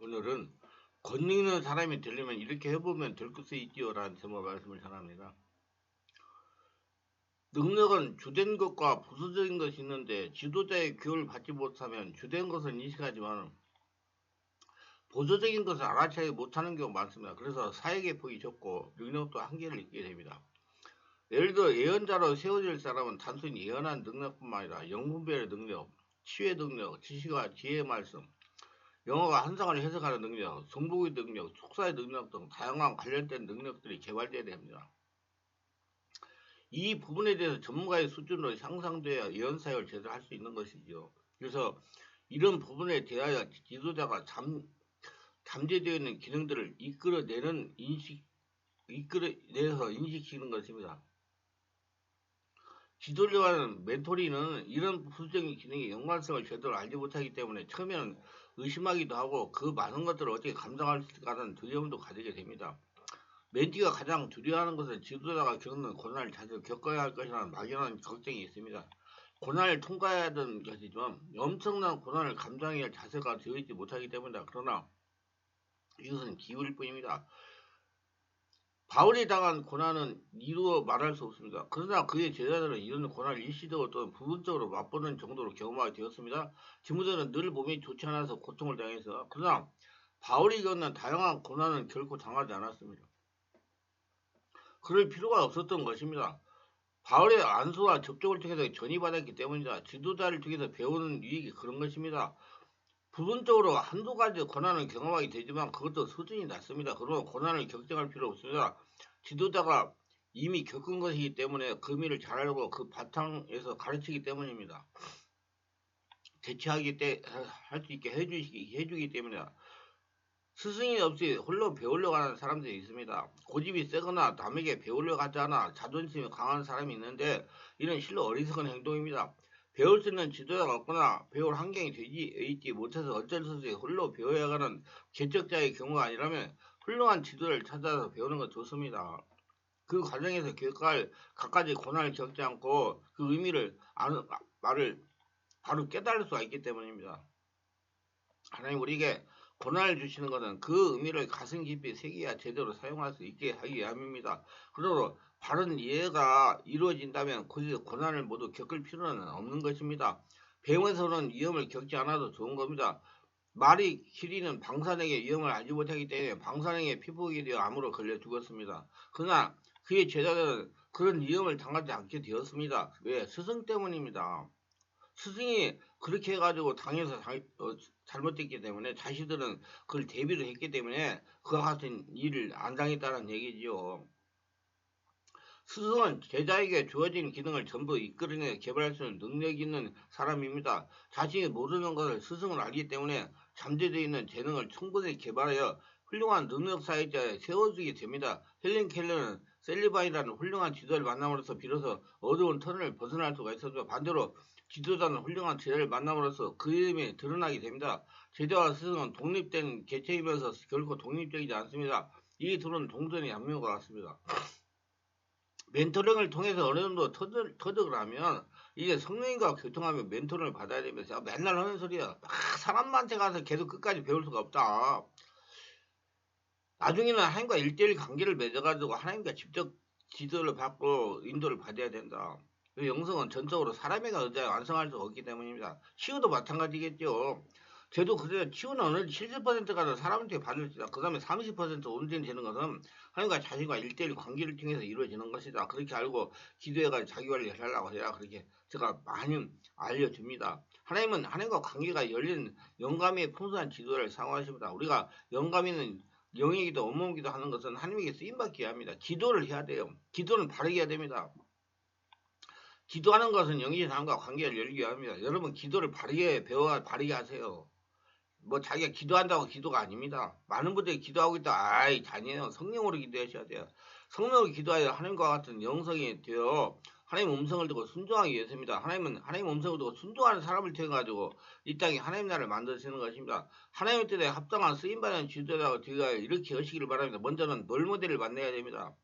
오늘은 권능 있는 사람이 되려면 이렇게 해보면 될 것이 있지요 라는 제목 말씀을 전합니다. 능력은 주된 것과 부수적인 것이 있는데 지도자의 교육을 받지 못하면 주된 것을 인식하지만 보조적인 것을 알아차지 못하는 경우가 많습니다. 그래서 사역의 폭이 좁고 능력도 한계를 있게 됩니다. 예를 들어 예언자로 세워질 사람은 단순히 예언한 능력뿐만 아니라 영분별의 능력, 치유의 능력, 지식과 지혜의 말씀, 영어가 환상을 해석하는 능력, 정복의 능력, 속사의 능력 등 다양한 관련된 능력들이 개발되어야 됩니다. 이 부분에 대해서 전문가의 수준으로 향상되어야 예언사역을 제대로 할 수 있는 것이죠. 그래서 이런 부분에 대하여 지도자가 잠재되어 있는 기능들을 이끌어내서 인식시키는 것입니다. 지도자와는 멘토리는 이런 부수적인 기능의 연관성을 제대로 알지 못하기 때문에 처음에는 의심하기도 하고 그 많은 것들을 어떻게 감당할 수 있을까 하는 두려움도 가지게 됩니다. 멘티가 가장 두려워하는 것은 지도자가 겪는 고난을 자주 겪어야 할 것이라는 막연한 걱정이 있습니다. 고난을 통과해야 하는 것이지만 엄청난 고난을 감당해야 할 자세가 되어 있지 못하기 때문이다. 그러나 이것은 기울일 뿐입니다. 바울이 당한 고난은 이루어 말할 수 없습니다. 그러나 그의 제자들은 이런 고난을 일시적으로 또는 부분적으로 맛보는 정도로 경험하게 되었습니다. 디모데는 늘 몸이 좋지 않아서 고통을 당해서 그러나 바울이 겪는 다양한 고난은 결코 당하지 않았습니다. 그럴 필요가 없었던 것입니다. 바울의 안수와 접촉을 통해서 전이받았기 때문이다. 지도자를 통해서 배우는 유익이 그런 것입니다. 부분적으로 한두 가지 고난을 경험하게 되지만 그것도 수준이 낮습니다. 그러나 고난을 걱정할 필요 없습니다. 지도자가 이미 겪은 것이기 때문에 그 의미를 잘 알고 그 바탕에서 가르치기 때문입니다. 대처하기 때 할 수 있게 해주기 때문에 스승이 없이 홀로 배우려고 하는 사람들이 있습니다. 고집이 세거나 남에게 배우려고 하지 않아 자존심이 강한 사람이 있는데 이는 실로 어리석은 행동입니다. 배울 수 있는 지도자가 없거나 배울 환경이 있지 못해서 어쩔 수 없이 홀로 배워야 하는 개척자의 경우가 아니라면 훌륭한 지도를 찾아서 배우는 건 좋습니다. 그 과정에서 겪을 갖가지 고난을 겪지 않고 그 의미를 아는 말을 바로 깨달을 수가 있기 때문입니다. 하나님 우리에게 고난을 주시는 것은 그 의미를 가슴 깊이 새겨야 제대로 사용할 수 있게 하기 위함입니다. 그러므로 바른 이해가 이루어진다면 그 고난을 모두 겪을 필요는 없는 것입니다. 배움에서는 위험을 겪지 않아도 좋은 겁니다. 말이 길이는 방사능의 위험을 알지 못하기 때문에 방사능의 피폭이 되어 암으로 걸려 죽었습니다. 그러나 그의 제자들은 그런 위험을 당하지 않게 되었습니다. 왜? 스승 때문입니다. 스승이 그렇게 해가지고 당해서 잘못됐기 때문에 자신들은 그걸 대비를 했기 때문에 그와 같은 일을 안 당했다는 얘기지요. 스승은 제자에게 주어진 기능을 전부 이끌어내 개발할 수 있는 능력이 있는 사람입니다. 자신이 모르는 것을 스승은 알기 때문에 잠재되어 있는 재능을 충분히 개발하여 훌륭한 능력 사회자에 세워주게 됩니다. 헬렌 켈러는 셀리반이라는 훌륭한 지도를 만남으로써 비로소 어두운 터널을 벗어날 수가 있었죠. 반대로 지도자는 훌륭한 제자를 만남으로써 그 이름이 드러나게 됩니다. 제자와 스승은 독립된 개체이면서 결코 독립적이지 않습니다. 이 둘은 동전의 양면과 같습니다. 멘토링을 통해서 어느 정도 터득을 하면 이제 성령님과 교통하면 멘토링을 받아야 되면서 맨날 하는 소리야. 막 사람한테 가서 계속 끝까지 배울 수가 없다. 나중에는 하나님과 1대1 관계를 맺어가지고 하나님과 직접 지도를 받고 인도를 받아야 된다. 그 영성은 전적으로 사람에게 의지하여 완성할 수 없기 때문입니다. 치유도 마찬가지겠죠. 저도 그래요. 치유는 어느 70%가 사람한테 받을 수다. 그 다음에 30% 온전되는 것은 하나님과 자신과 1대1 관계를 통해서 이루어지는 것이다. 그렇게 알고 기도해가지고 자기 관리를 하려고 해야 그렇게 제가 많이 알려줍니다. 하나님은 하나님과 관계가 열린 영감의 풍성한 지도를 사용하십니다. 우리가 영감 있는 영이기도 업무기도 하는 것은 하나님에게 쓰임받기 위함입니다. 기도를 해야 돼요. 기도는 바르게 해야 됩니다. 기도하는 것은 영이신 하나님과 관계를 열기 위함입니다. 여러분 기도를 바르게 배워 바르게 하세요. 뭐 자기가 기도한다고 기도가 아닙니다. 많은 분들이 기도하고 있다. 아이 아니에요. 성령으로 기도하셔야 돼요. 성령으로 기도하여 하나님과 같은 영성이 되어 하나님 음성을 듣고 순종하기 위해서입니다. 하나님은 하나님 음성을 듣고 순종하는 사람을 통해 가지고 이 땅에 하나님 나라를 만드시는 것입니다. 하나님의 뜻에 합당한 쓰임받는 지도자가 되어 이렇게 하시기를 바랍니다. 먼저는 롤모델을 만나야 됩니다.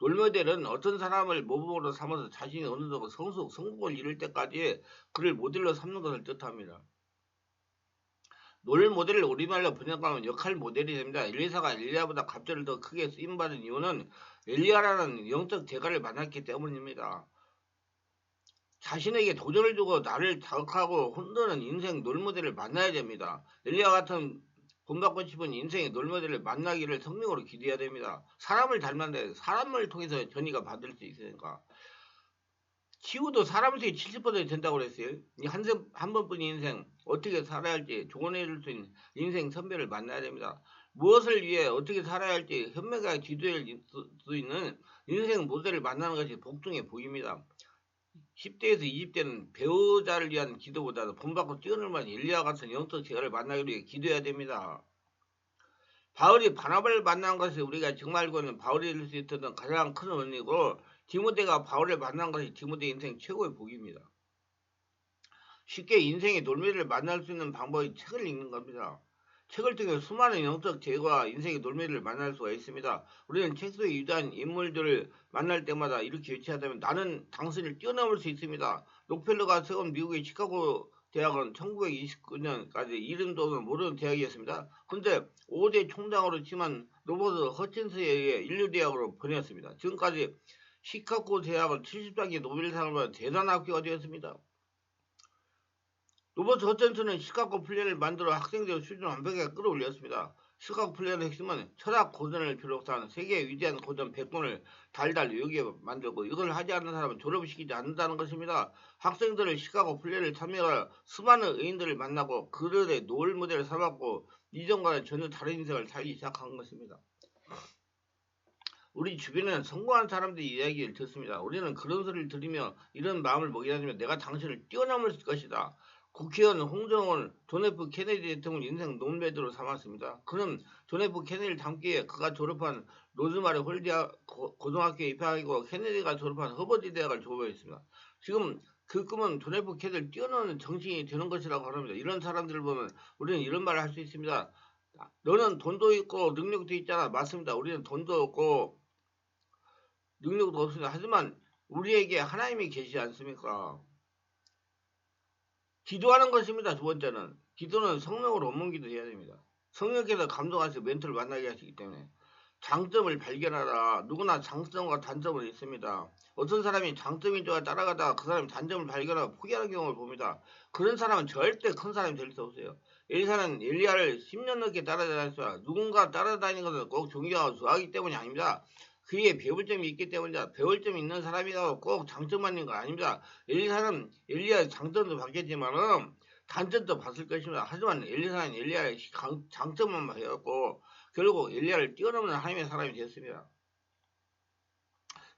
롤모델은 어떤 사람을 모범으로 삼아서 자신이 어느 정도 성공을 이룰 때까지 그를 모델로 삼는 것을 뜻합니다. 롤 모델을 우리말로 번역하면 역할 모델이 됩니다. 엘리사가 엘리야보다 갑절을 더 크게 쓰임받은 이유는 엘리야라는 영적 대가를 만났기 때문입니다. 자신에게 도전을 주고 나를 자극하고 흔드는 인생 롤모델을 만나야 됩니다. 엘리야 같은 본받고 싶은 인생의 롤모델을 만나기를 성령으로 기도해야 됩니다. 사람을 닮았는데 사람을 통해서 전이가 받을 수 있으니까. 지구도 사람 수의 70% 된다고 그랬어요. 한 번뿐인 인생 어떻게 살아야 할지 조언해 줄 수 있는 인생 선배를 만나야 됩니다. 무엇을 위해 어떻게 살아야 할지 현명하게 지도해 줄 수 있는 인생 모델을 만나는 것이 복중에 복입니다. 10대에서 20대는 배우자를 위한 기도보다도 본받고 뛰어놀 만한 엘리야 같은 영적 제자를 만나기 위해 기도해야 됩니다. 바울이 바나바를 만난 것이 우리가 정말 알고는 바울이 이룰 수 있었던 가장 큰 은혜고 디모데가 바울을 만난 것이 디모데 인생 최고의 복입니다. 쉽게 인생의 놀매를 만날 수 있는 방법이 책을 읽는 겁니다. 책을 통해 수많은 영적 재과 인생의 놀매를 만날 수가 있습니다. 우리는 책 속에 유대한 인물들을 만날 때마다 이렇게 외치하다면 나는 당신을 뛰어넘을 수 있습니다. 록펠러가 세운 미국의 시카고 대학은 1929년까지 이름도 모르는 대학이었습니다. 그런데 5대 총장으로 치면 로버트 허친스에 의해 인류대학으로 번였습니다. 지금까지 시카고 대학은 70단계 노벨상을 받은 대단한 학교가 되었습니다. 로버트 허친스는 시카고 플랜을 만들어 학생들의 수준을 완벽하게 끌어올렸습니다. 시카고 플랜의 핵심은 철학 고전을 비롯한 세계의 위대한 고전 100권을 달달 외우게 만들고 이걸 하지 않는 사람은 졸업시키지 않는다는 것입니다. 학생들을 시카고 플랜을 참여할 수많은 의인들을 만나고 그들의 노을 모델을 삼았고 이전과는 전혀 다른 인생을 살기 시작한 것입니다. 우리 주변에는 성공한 사람들의 이야기를 듣습니다. 우리는 그런 소리를 들으며 이런 마음을 먹이다 보면 내가 당신을 뛰어넘을 것이다. 국회의원 홍정은 존 F 케네디 대통령 인생 논매대로 삼았습니다. 그는 존 F 케네디를 닮기 위해 그가 졸업한 로즈마리 홀디 고등학교에 입학하고 케네디가 졸업한 허버드 대학을 졸업했습니다. 지금 그 꿈은 존 F 케네디를 뛰어넘는 정신이 되는 것이라고 합니다. 이런 사람들을 보면 우리는 이런 말을 할 수 있습니다. 너는 돈도 있고 능력도 있잖아. 맞습니다. 우리는 돈도 없고 능력도 없습니다. 하지만 우리에게 하나님이 계시지 않습니까? 기도하는 것입니다. 두 번째는 기도는 성령으로 원문기도 해야 됩니다. 성령께서 감동하셔서 멘토를 만나게 하시기 때문에 장점을 발견하라. 누구나 장점과 단점은 있습니다. 어떤 사람이 장점인 줄 따라가다가 그 사람이 단점을 발견하고 포기하는 경우를 봅니다. 그런 사람은 절대 큰 사람이 될 수 없어요. 엘리사는 엘리야를 10년 넘게 따라다녔습니다. 누군가 따라다니는 것은 꼭 존경하고 좋아하기 때문이 아닙니다. 그에 배울 점이 있기 때문이다. 배울 점이 있는 사람이라고 꼭 장점만 있는 거 아닙니다. 엘리사는 엘리야의 장점도 봤겠지만은 단점도 봤을 것입니다. 하지만 엘리사는 엘리야의 장점만 배웠고 결국 엘리야를 뛰어넘는 하나님의 사람이 됐습니다.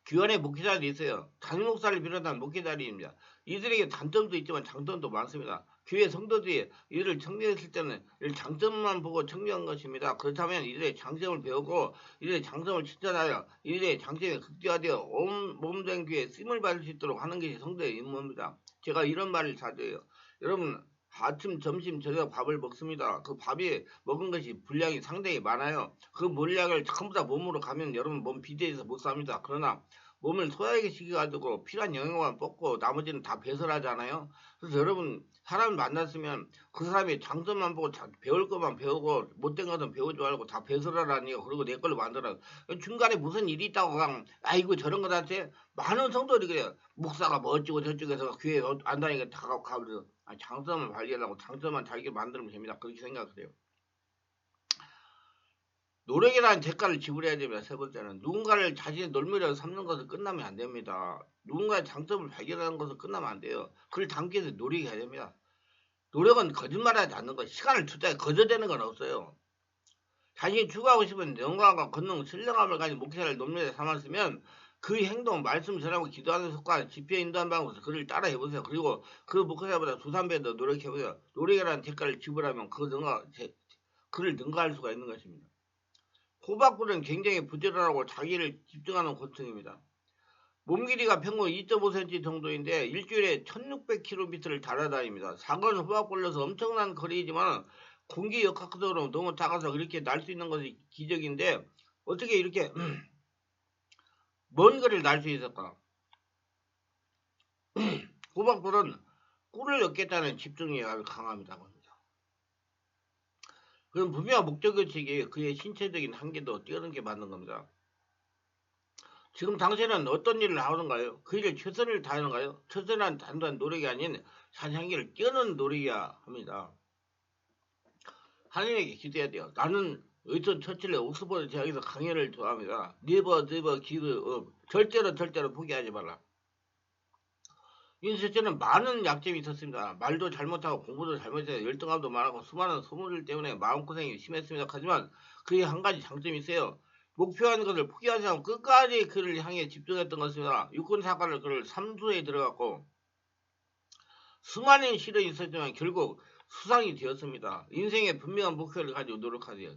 교환의 목회자들이 있어요. 담임 목사를 비롯한 목회자들입니다. 이들에게 단점도 있지만 장점도 많습니다. 교회 성도들이 이들을 청정했을 때는 이들 장점만 보고 청정한 것입니다. 그렇다면 이들의 장점을 배우고 이들의 장점을 칭찬하여 이들의 장점이 극대화되어 온 몸된 교회에 쓰임을 받을 수 있도록 하는 것이 성도의 임무입니다. 제가 이런 말을 자주 해요. 여러분 아침, 점심, 저녁 밥을 먹습니다. 그 밥이 먹은 것이 분량이 상당히 많아요. 그 물량을 전부 다 몸으로 가면 여러분 몸 비대해서 못 삽니다. 그러나 몸을 소화하게 시켜가지고 필요한 영양만 뽑고 나머지는 다 배설하잖아요. 그래서 여러분 사람을 만났으면 그 사람이 장점만 보고 배울 것만 배우고 못된 것은 배우지 말고 다 배설하라니요. 그리고 내 걸로 만들어. 중간에 무슨 일이 있다고 그냥 아이고 저런 것한테 많은 성도들이 그래요. 목사가 뭐 어쩌고 저쩌고해서 교회 안 다니게 다 가고 장점을 발견하고 장점만 달게 만들면 됩니다. 그렇게 생각해요. 노력이라는 대가를 지불해야 됩니다. 세 번째는 누군가를 자신의 놀미로 삼는 것은 끝나면 안 됩니다. 누군가의 장점을 발견하는 것은 끝나면 안 돼요. 그걸 담기 위해서 노력해야 됩니다. 노력은 거짓말하지 않는 것, 시간을 투자해 거저되는 건 없어요. 자신이 추구하고 싶은 영광과 권능, 신령함을 가진 목회자를 논미에 삼았으면 그 행동, 말씀 전하고 기도하는 습관, 집회 인도하는 방법에서 그를 따라 해보세요. 그리고 그 목회자보다 2, 3배 더 노력해보세요. 노력이라는 대가를 지불하면 그를 능가할 수가 있는 것입니다. 호박불은 굉장히 부지런하고 자기를 집중하는 고통입니다. 몸 길이가 평균 2.5cm 정도인데 일주일에 1600km를 달아다닙니다. 작은 호박불로서 엄청난 거리이지만 공기 역학적으로 너무 작아서 그렇게 날 수 있는 것이 기적인데 어떻게 이렇게 먼 거리를 날 수 있을까? 호박불은 꿀을 얻겠다는 집중이 아주 강합니다. 그럼 분명한 목적의식이 그의 신체적인 한계도 뛰어넘게 만든 겁니다. 지금 당신은 어떤 일을 하는가요? 그 일에 최선을 다하는가요? 최선을 다한다는 노력이 아닌 자기 한계를 뛰어넘는 노력이야 합니다. 하나님에게 기도해야 돼요. 나는 웨이턴 처칠의 옥스퍼드 대학에서 강연을 좋아합니다. 네버 기브 업. 절대로 포기하지 말라. 윤세철은 많은 약점이 있었습니다. 말도 잘못하고 공부도 잘못해서 열등감도 많았고 수많은 소문들 때문에 마음고생이 심했습니다. 하지만 그에 한 가지 장점이 있어요. 목표한 것을 포기하지 않고 끝까지 그를 향해 집중했던 것입니다. 육군 사관을 그를 삼수에 들어갔고 수많은 시련이 있었지만 결국 수상이 되었습니다. 인생의 분명한 목표를 가지고 노력하세요.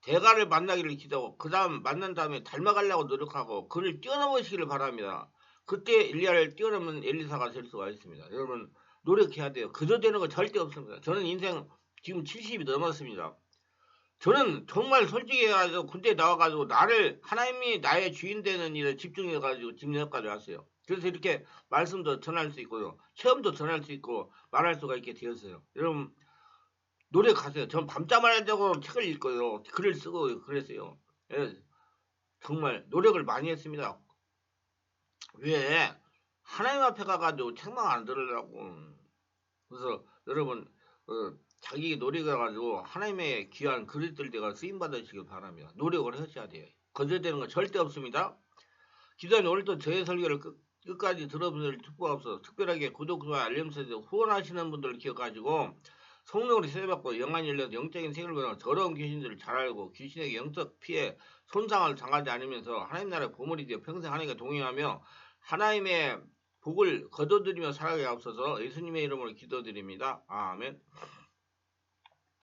대가를 만나기를 기도하고 그 다음 만난 다음에 닮아가려고 노력하고 그를 뛰어넘으시기를 바랍니다. 그때 엘리야를 뛰어넘는 엘리사가 될 수가 있습니다. 여러분 노력해야 돼요. 그저 되는 거 절대 없습니다. 저는 인생 지금 70이 넘었습니다. 저는 정말 솔직히 해가지고 군대 나와가지고 나를 하나님이 나의 주인 되는 일에 집중해가지고 지금 여기까지 왔어요. 그래서 이렇게 말씀도 전할 수 있고요. 체험도 전할 수 있고 말할 수가 있게 되었어요. 여러분 노력하세요. 전 밤잠을 안 자고 책을 읽고요. 글을 쓰고 그랬어요. 예, 정말 노력을 많이 했습니다. 왜? 하나님 앞에 가가지고 책망 안 들으려고. 그래서 여러분 자기 노력해가지고 하나님의 귀한 그릇들대가 쓰임받으시길 바랍니다. 노력을 하셔야 돼요. 거절되는 건 절대 없습니다. 기도하니 오늘도 저의 설교를 끝까지 들어보실 축복하옵소서. 특별하게 구독, 좋아요, 알림 설정 후원하시는 분들을 기억가지고 성령으로 세례받고 영안이 열려서 영적인 생을 보는 더러운 귀신들을 잘 알고 귀신에게 영적 피해 손상을 당하지 않으면서 하나님 나라의 보물이 되어 평생 하나님과 동행하며 하나님의 복을 거둬들이며 살아가게 하옵소서. 예수님의 이름으로 기도드립니다. 아멘.